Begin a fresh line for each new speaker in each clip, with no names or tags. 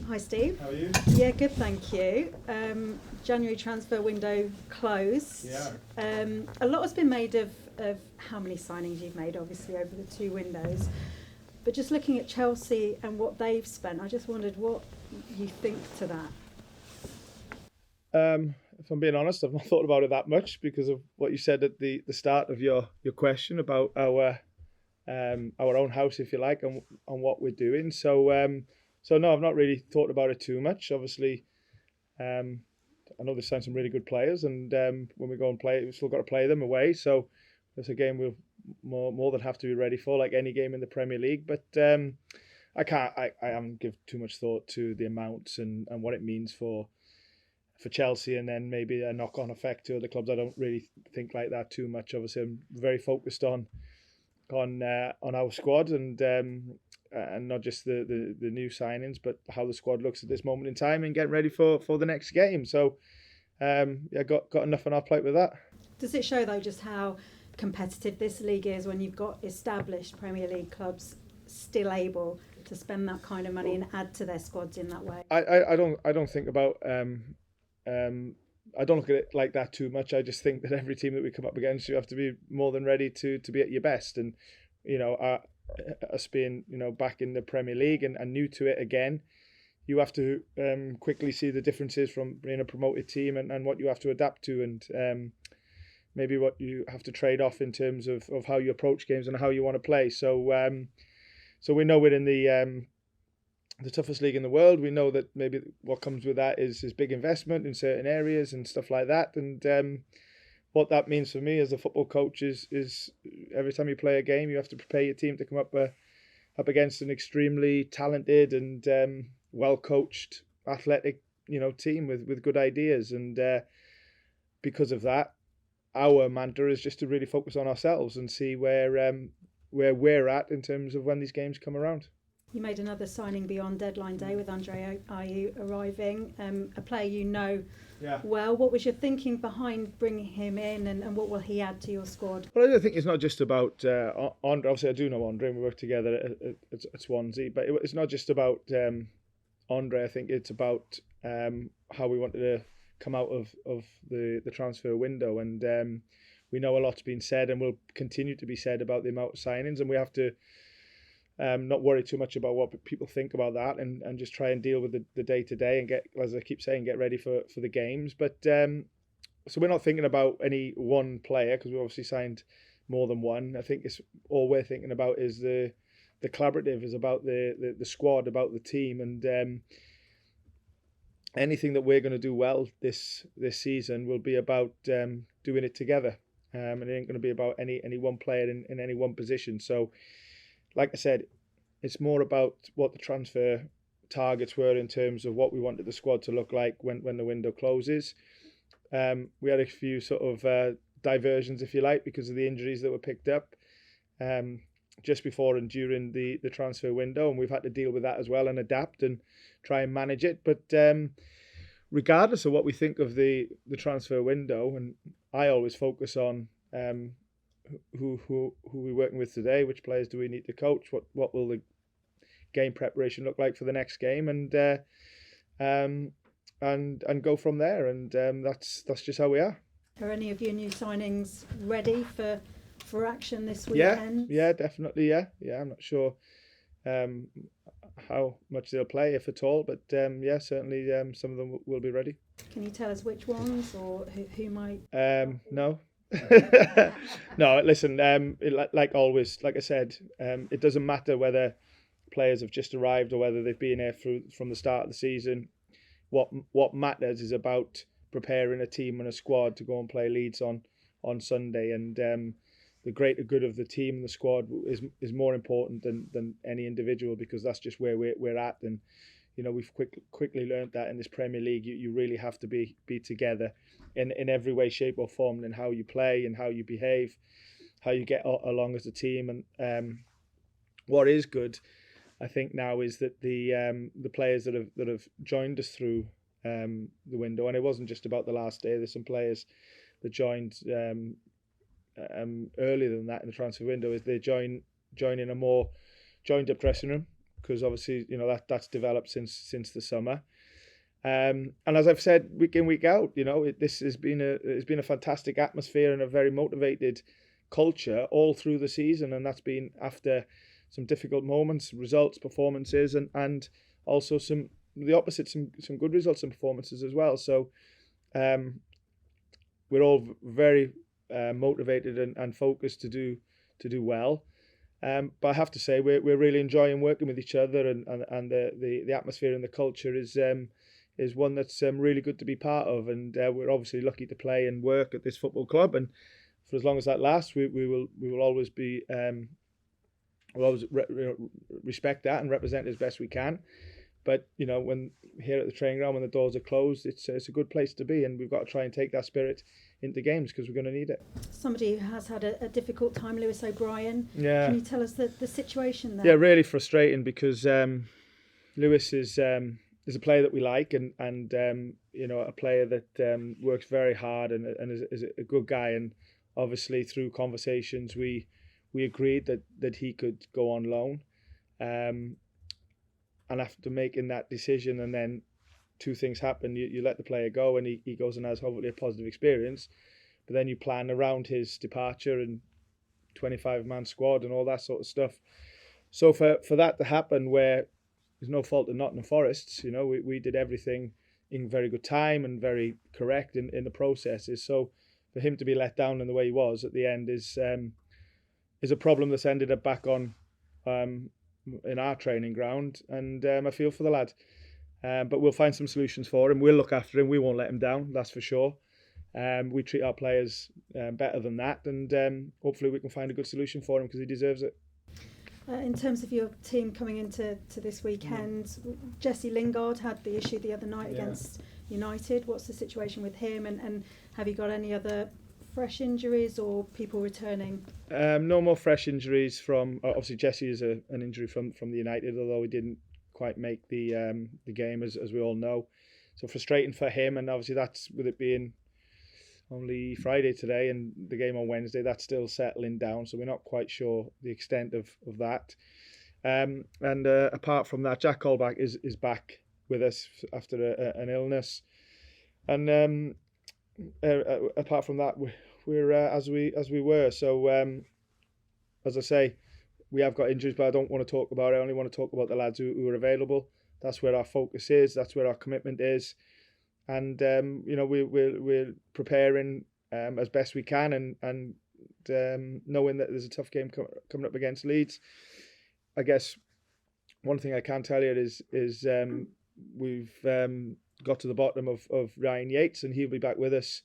Hi Steve.
How are you?
Yeah, good, thank you. January transfer window closed.
Yeah.
A lot has been made of how many signings you've made, obviously, over the two windows. But just looking at Chelsea and what they've spent, I just wondered what you think to that.
If I'm being honest, I've not thought about it that much because of what you said at the start of your question about our own house, if you like, and on what we're doing. So no, I've not really thought about it too much. Obviously, I know they signed some really good players, and when we go and play, we've still got to play them away. So it's a game we'll more than have to be ready for, like any game in the Premier League. But I haven't give too much thought to the amounts and what it means for Chelsea, and then maybe a knock-on effect to other clubs. I don't really think like that too much. Obviously, I'm very focused on our squad and not just the new signings, but how the squad looks at this moment in time and getting ready for the next game. So yeah, got enough on our plate with that.
Does it show though just how competitive this league is when you've got established Premier League clubs still able to spend that kind of money and add to their squads in that way?
I don't think about I don't look at it like that too much. I just think that every team that we come up against, you have to be more than ready to be at your best. And us being back in the Premier League and new to it again, you have to quickly see the differences from being a promoted team and what you have to adapt to, and maybe what you have to trade off in terms of how you approach games and how you want to play. So we know we're in the toughest league in the world. We know that maybe what comes with that is big investment in certain areas and stuff like that. And what that means for me as a football coach is every time you play a game, you have to prepare your team to come up against an extremely talented and well coached, athletic team with good ideas. And because of that, our mantra is just to really focus on ourselves and see where we're at in terms of when these games come around.
You made another signing beyond deadline day with Ayew arriving, a player well. What was your thinking behind bringing him in, and what will he add to your squad?
Well, I think it's not just about Andre. Obviously, I do know Andre, and we work together at Swansea, but it's not just about Andre. I think it's about how we wanted to come out of the transfer window, and we know a lot's been said and will continue to be said about the amount of signings, and we have to not worry too much about what people think about that, and just try and deal with the day-to-day and get, as I keep saying, get ready for the games. But so we're not thinking about any one player because we obviously signed more than one. I think it's all we're thinking about is the collaborative, is about the squad, about the team, and anything that we're going to do well this season will be about doing it together, and it ain't going to be about any one player in any one position. So like I said, it's more about what the transfer targets were in terms of what we wanted the squad to look like when the window closes. We had a few sort of diversions, if you like, because of the injuries that were picked up just before and during the transfer window, and we've had to deal with that as well and adapt and try and manage it. But regardless of what we think of the transfer window, and I always focus on who we're working with today, which players do we need to coach, what will the game preparation look like for the next game, and go from there, and that's just how we are.
Are any of your new signings ready for action this weekend?
Yeah, definitely. Yeah, I'm not sure how much they'll play, if at all, but yeah, certainly some of them will be ready.
Can you tell us which ones or who might?
No. No, listen, like always, like I said, it doesn't matter whether players have just arrived or whether they've been here from the start of the season. What matters is about preparing a team and a squad to go and play Leeds on Sunday, and the greater good of the team and the squad is more important than any individual, because that's just where we're at. And we've quickly learned that in this Premier League, you really have to be together in every way, shape or form, and how you play and how you behave, how you get along as a team. And what is good, I think, now is that the players that have joined us through the window, and it wasn't just about the last day. There's some players that joined earlier than that in the transfer window, is they join in a more joined up dressing room. because obviously that's developed since the summer. And as I've said week in week out, this has been a fantastic atmosphere and a very motivated culture all through the season, and that's been after some difficult moments, results, performances, and also some good results and performances as well. So we're all very motivated and focused to do well. But I have to say we're really enjoying working with each other, and the atmosphere and the culture is one that's really good to be part of, and we're obviously lucky to play and work at this football club, and for as long as that lasts, we will always be we'll always respect that and represent it as best we can. But when here at the training ground, when the doors are closed, it's a good place to be, and we've got to try and take that spirit into games because we're going to need it.
Somebody who has had a difficult time, Lewis O'Brien.
Yeah.
Can you tell us the situation there?
Yeah, really frustrating because Lewis is a player that we like, and a player that works very hard and is a good guy. And obviously through conversations we agreed that he could go on loan. And after making that decision, and then two things happen: you let the player go, and he goes and has hopefully a positive experience. But then you plan around his departure and 25-man squad and all that sort of stuff. So for that to happen, where there's no fault in Nottingham Forest's, we did everything in very good time and very correct in the processes. So for him to be let down in the way he was at the end is a problem that's ended up back on in our training ground, and I feel for the lad. But we'll find some solutions for him. We'll look after him. We won't let him down, that's for sure. We treat our players better than that, and hopefully we can find a good solution for him because he deserves it.
In terms of your team coming into this weekend, Jesse Lingard had the issue the other night against United. What's the situation with him, and have you got any other fresh injuries or people returning?
No more fresh injuries from. Obviously, Jesse is an injury from the United, although he didn't quite make the game as we all know. So frustrating for him, and obviously that's with it being only Friday today and the game on Wednesday, that's still settling down. So we're not quite sure the extent of that. And apart from that, Jack Colback is back with us after an illness, and apart from that, we're as we were. So as I say, we have got injuries, but I don't want to talk about it. I only want to talk about the lads who are available. That's where our focus is. That's where our commitment is. And we're preparing as best we can, and knowing that there's a tough game coming up against Leeds. I guess one thing I can tell you is we've got to the bottom of Ryan Yates, and he'll be back with us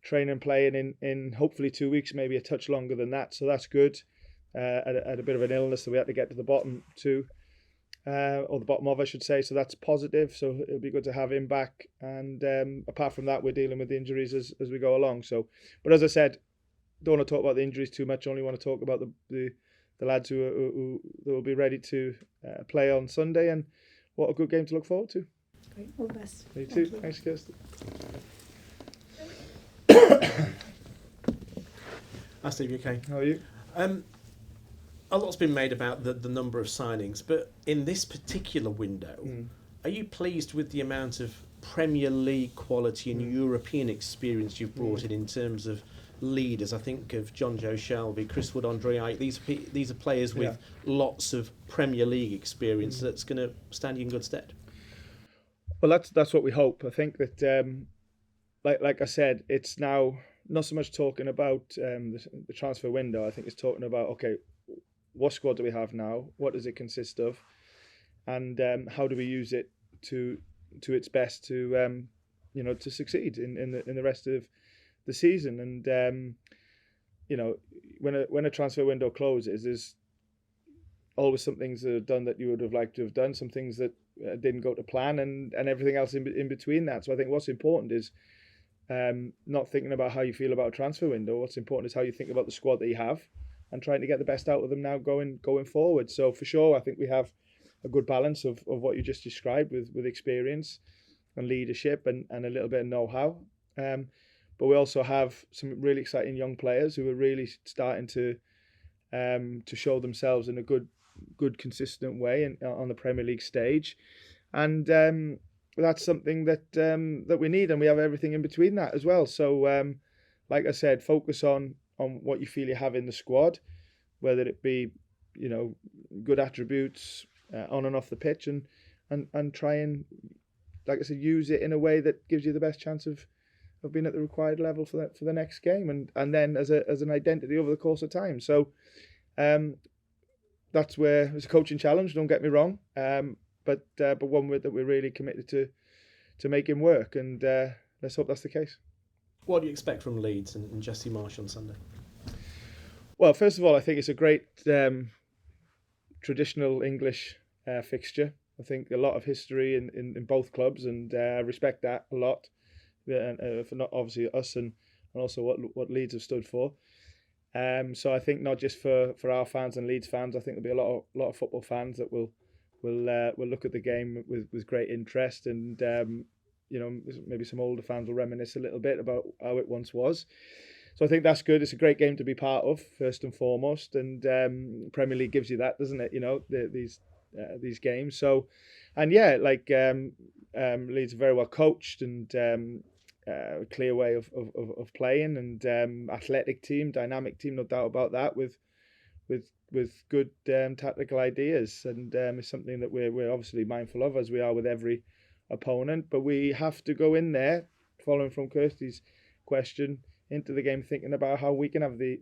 training and playing in hopefully 2 weeks, maybe a touch longer than that. So that's good. At a bit of an illness that we had to get to the bottom to. Or the bottom of, I should say. So that's positive. So it'll be good to have him back. And apart from that, we're dealing with injuries as we go along. So, but as I said, don't want to talk about the injuries too much. Only want to talk about the lads who will be ready to play on Sunday. And what a good game to look forward to.
Great, all the best.
You too. Thanks, Kirsty.
Hi Steve, you okay?
How are you?
A lot's been made about the number of signings, but in this particular window, are you pleased with the amount of Premier League quality and European experience you've brought in terms of leaders? I think of John Joe Shelby, Chris Wood, Andre Ayew. These are players with lots of Premier League experience that's going to stand you in good stead.
Well, that's what we hope. I think that, like I said, it's now not so much talking about the transfer window. I think it's talking about, okay, what squad do we have now? What does it consist of? And how do we use it to its best to to succeed in the rest of the season? And when a transfer window closes, there's always some things that are done that you would have liked to have done, some things that didn't go to plan, and everything else in between that. So I think what's important is not thinking about how you feel about a transfer window. What's important is how you think about the squad that you have and trying to get the best out of them now going forward. So for sure, I think we have a good balance of what you just described with experience and leadership and a little bit of know-how. But we also have some really exciting young players who are really starting to show themselves in a good good, consistent way on the Premier League stage, and that's something that we need, and we have everything in between that as well. So, like I said, focus on what you feel you have in the squad, whether it be, good attributes on and off the pitch, and try and, like I said, use it in a way that gives you the best chance of being at the required level for the next game, and then as an identity over the course of time. So that's where it's a coaching challenge. Don't get me wrong, but one that we're really committed to making work, and let's hope that's the case.
What do you expect from Leeds and Jesse Marsh on Sunday?
Well, first of all, I think it's a great traditional English fixture. I think a lot of history in both clubs, and I respect that a lot. For not obviously us and also what Leeds have stood for. So I think not just for our fans and Leeds fans, I think there'll be a lot of football fans that will look at the game with great interest, and maybe some older fans will reminisce a little bit about how it once was. So I think that's good. It's a great game to be part of, first and foremost, and Premier League gives you that, doesn't it? These games. So, and yeah, Leeds are very well coached, and a clear way of playing, and athletic team, dynamic team, no doubt about that, with good tactical ideas, and it's something that we're obviously mindful of, as we are with every opponent. But we have to go in there, following from Kirsty's question, into the game thinking about how we can have the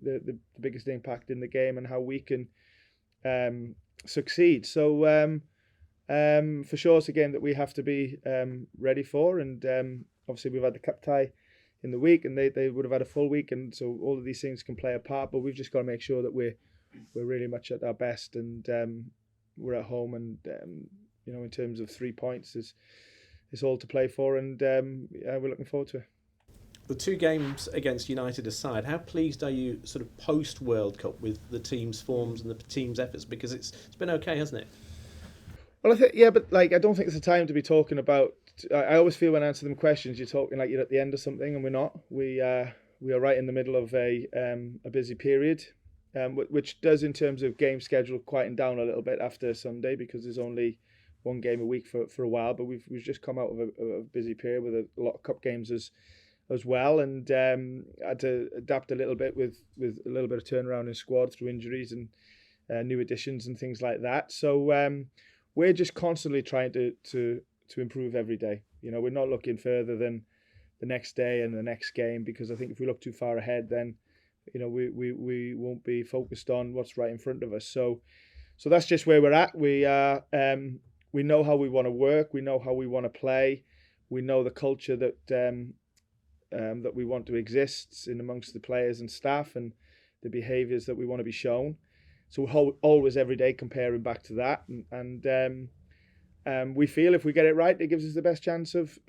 biggest impact in the game, and how we can succeed. So for sure, it's a game that we have to be ready for, and obviously we've had the cup tie in the week, and they would have had a full week, and so all of these things can play a part. But we've just got to make sure that we're really much at our best, and we're at home, and in terms of 3 points, it's all to play for, and we're looking forward to it.
The two games against United aside, how pleased are you sort of post World Cup with the team's forms and the team's efforts? Because it's been okay, hasn't it?
Well, I think, yeah, but I don't think it's the time to be talking about. I always feel when I answer them questions, you're talking like you're at the end of something, and we're not. We are right in the middle of a busy period, which does, in terms of game schedule, quieten down a little bit after Sunday, because there's only one game a week for a while. But we've just come out of a busy period with a lot of cup games as well, and had to adapt a little bit with a little bit of turnaround in squad through injuries and new additions and things like that. So we're just constantly trying to improve every day. We're not looking further than the next day and the next game, because I think if we look too far ahead, then we won't be focused on what's right in front of us. So that's just where we're at. We know how we want to work. We know how we want to play. We know the culture that we want to exist in amongst the players and staff, and the behaviours that we want to be shown. So we're always every day comparing back to that, and we feel if we get it right, it gives us the best chance of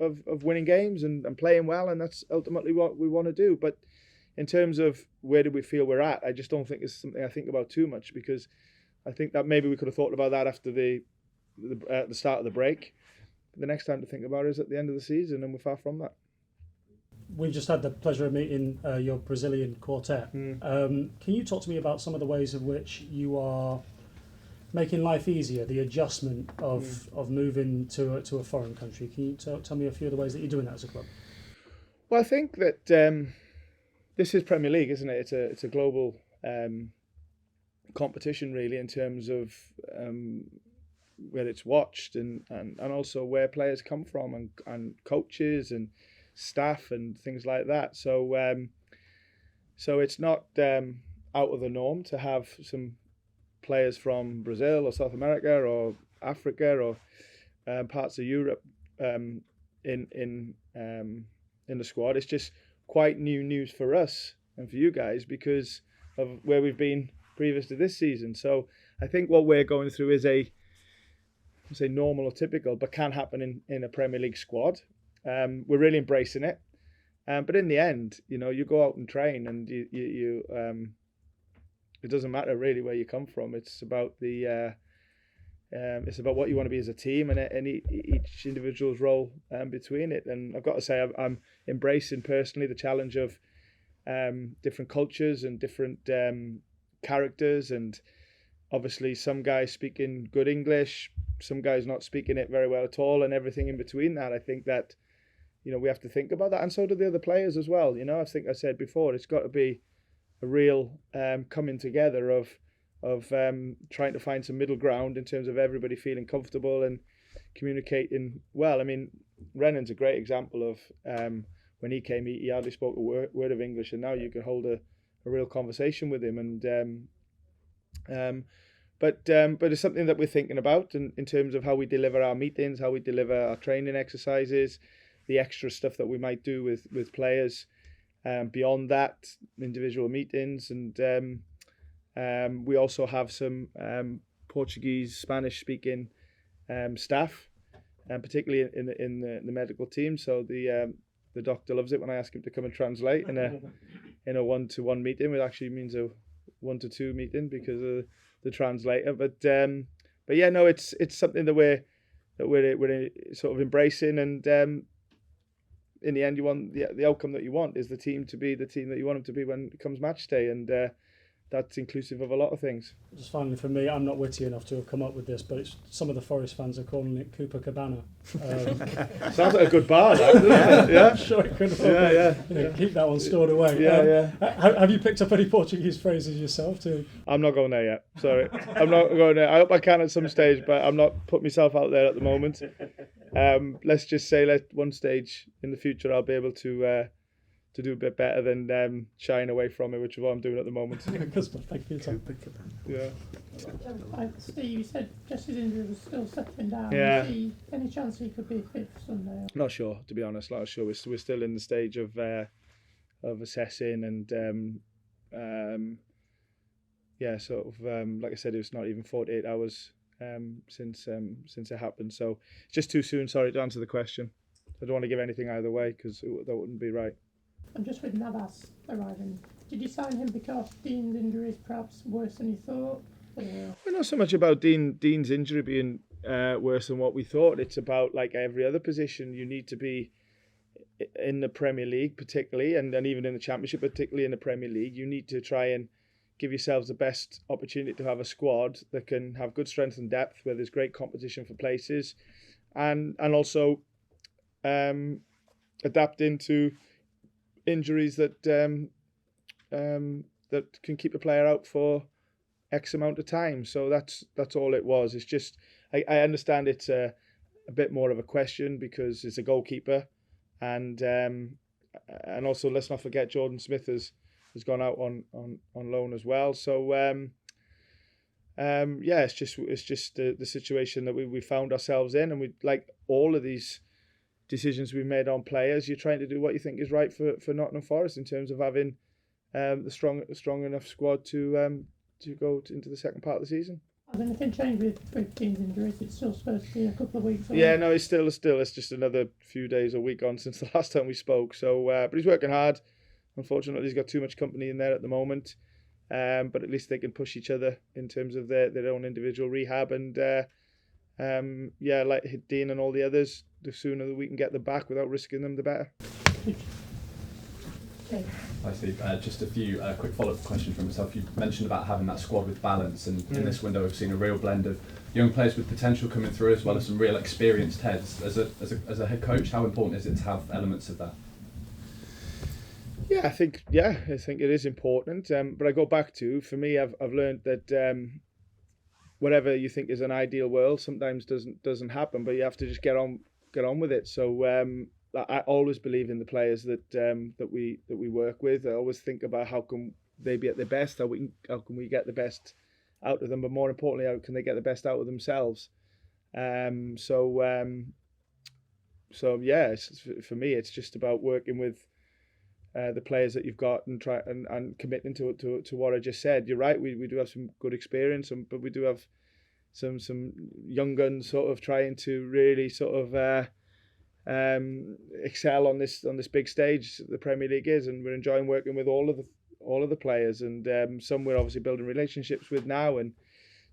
winning games and playing well, and that's ultimately what we want to do. But in terms of where do we feel we're at, I just don't think it's something I think about too much, because I think that maybe we could have thought about that after the start of the break. But the next time to think about it is at the end of the season, and we're far from that.
We've just had the pleasure of meeting your Brazilian quartet. Can you talk to me about some of the ways in which you are making life easier, the adjustment of moving to a foreign country? Can you tell me a few of the ways that you're doing that as a club?
Well, I think that this is Premier League, isn't it? It's a global competition, really, in terms of where it's watched, and also where players come from, and coaches and staff and things like that. So it's not out of the norm to have some players from Brazil or South America or Africa or parts of Europe in the squad. It's just quite new news for us and for you guys, because of where we've been previous to this season. So I think what we're going through is a normal or typical, but can happen in a Premier League squad. We're really embracing it, but in the end, you go out and train, and you it doesn't matter really where you come from. It's about it's about what you want to be as a team, and each individual's role between it. And I've got to say, I'm embracing personally the challenge of different cultures and different characters, and obviously some guys speaking good English, some guys not speaking it very well at all, and everything in between that. I think that, we have to think about that, and so do the other players as well. I think I said before, it's got to be a real coming together of trying to find some middle ground in terms of everybody feeling comfortable and communicating well. I mean, Rennan's a great example of when he came, he hardly spoke a word of English, and now you can hold a real conversation with him. And but it's something that we're thinking about in terms of how we deliver our meetings, how we deliver our training exercises, the extra stuff that we might do with players beyond that, individual meetings. And we also have some Portuguese, Spanish speaking staff, particularly in the medical team. So the doctor loves it when I ask him to come and translate in a 1-to-1 meeting. It actually means a 1-to-2 meeting because of the translator. But yeah, no, it's something that we're sort of embracing. And in the end, you want the outcome that you want is the team to be the team that you want them to be when it comes match day, and that's inclusive of a lot of things.
Just finally, for me, I'm not witty enough to have come up with this, but some of the Forest fans are calling it Cooper Cabana.
Sounds like a good bar, that, doesn't it? Yeah,
I'm sure it could.
Yeah.
Keep that one stored away. Have you picked up any Portuguese phrases yourself too?
I'm not going there yet. Sorry, I'm not going there. I hope I can at some stage, but I'm not putting myself out there at the moment. Let's just say, one stage in the future, I'll be able to do a bit better than shying away from it, which is what I'm doing at the moment.
Good stuff. Thank you for your time.
Yeah.
Steve, you said Jesse's injury was still settling down.
Yeah.
Any chance he could be fit for Sunday?
Not sure, to be honest. Not sure. We're still in the stage of assessing, and sort of like I said, it was not even 48 hours since it happened. So it's just too soon. Sorry to answer the question. I don't want to give anything either way because that wouldn't be right.
And just with Navas arriving, did you sign him because Dean's injury is perhaps worse than you thought? Or?
We're not so much about Dean's injury being worse than what we thought. It's about, like every other position, you need to be in the Premier League particularly, and even in the Championship, particularly in the Premier League, you need to try and give yourselves the best opportunity to have a squad that can have good strength and depth, where there's great competition for places, and also adapt into injuries that can keep a player out for X amount of time. So that's all it was. It's just I understand it's a bit more of a question because it's a goalkeeper, and also let's not forget Jordan Smith has gone out on loan as well. So it's just the situation that we found ourselves in, and we, like all of these decisions we made on players, you're trying to do what you think is right for Nottingham Forest in terms of having the strong enough squad to go into the second part of the season.
Has anything changed with Dean's injuries? It's still supposed to be a couple of weeks away.
Yeah, no, it's still. It's just another few days, a week on since the last time we spoke. So, but he's working hard. Unfortunately, he's got too much company in there at the moment. But at least they can push each other in terms of their own individual rehab. And like Dean and all the others, the sooner that we can get them back without risking them, the better.
Hi Steve, just a few quick follow-up questions from myself. You mentioned about having that squad with balance, and in this window we've seen a real blend of young players with potential coming through, as well as some real experienced heads. As a head coach, how important is it to have elements of that?
I think it is important. But I go back to, for me, I've learned that whatever you think is an ideal world sometimes doesn't happen, but you have to just get on with it. So I always believe in the players that we work with. I always think about how can they be at their best, how can we get the best out of them, but more importantly, how can they get the best out of themselves. For me, it's just about working with the players that you've got and try and committing to what I just said. You're right. We do have some good experience, but we do have some young guns sort of trying to really sort of excel on this big stage the Premier League is, and we're enjoying working with all of the players, and some we're obviously building relationships with now, and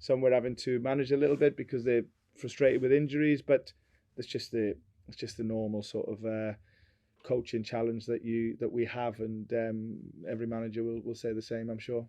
some we're having to manage a little bit because they're frustrated with injuries, but it's just the normal sort of coaching challenge that we have, and every manager will say the same, I'm sure.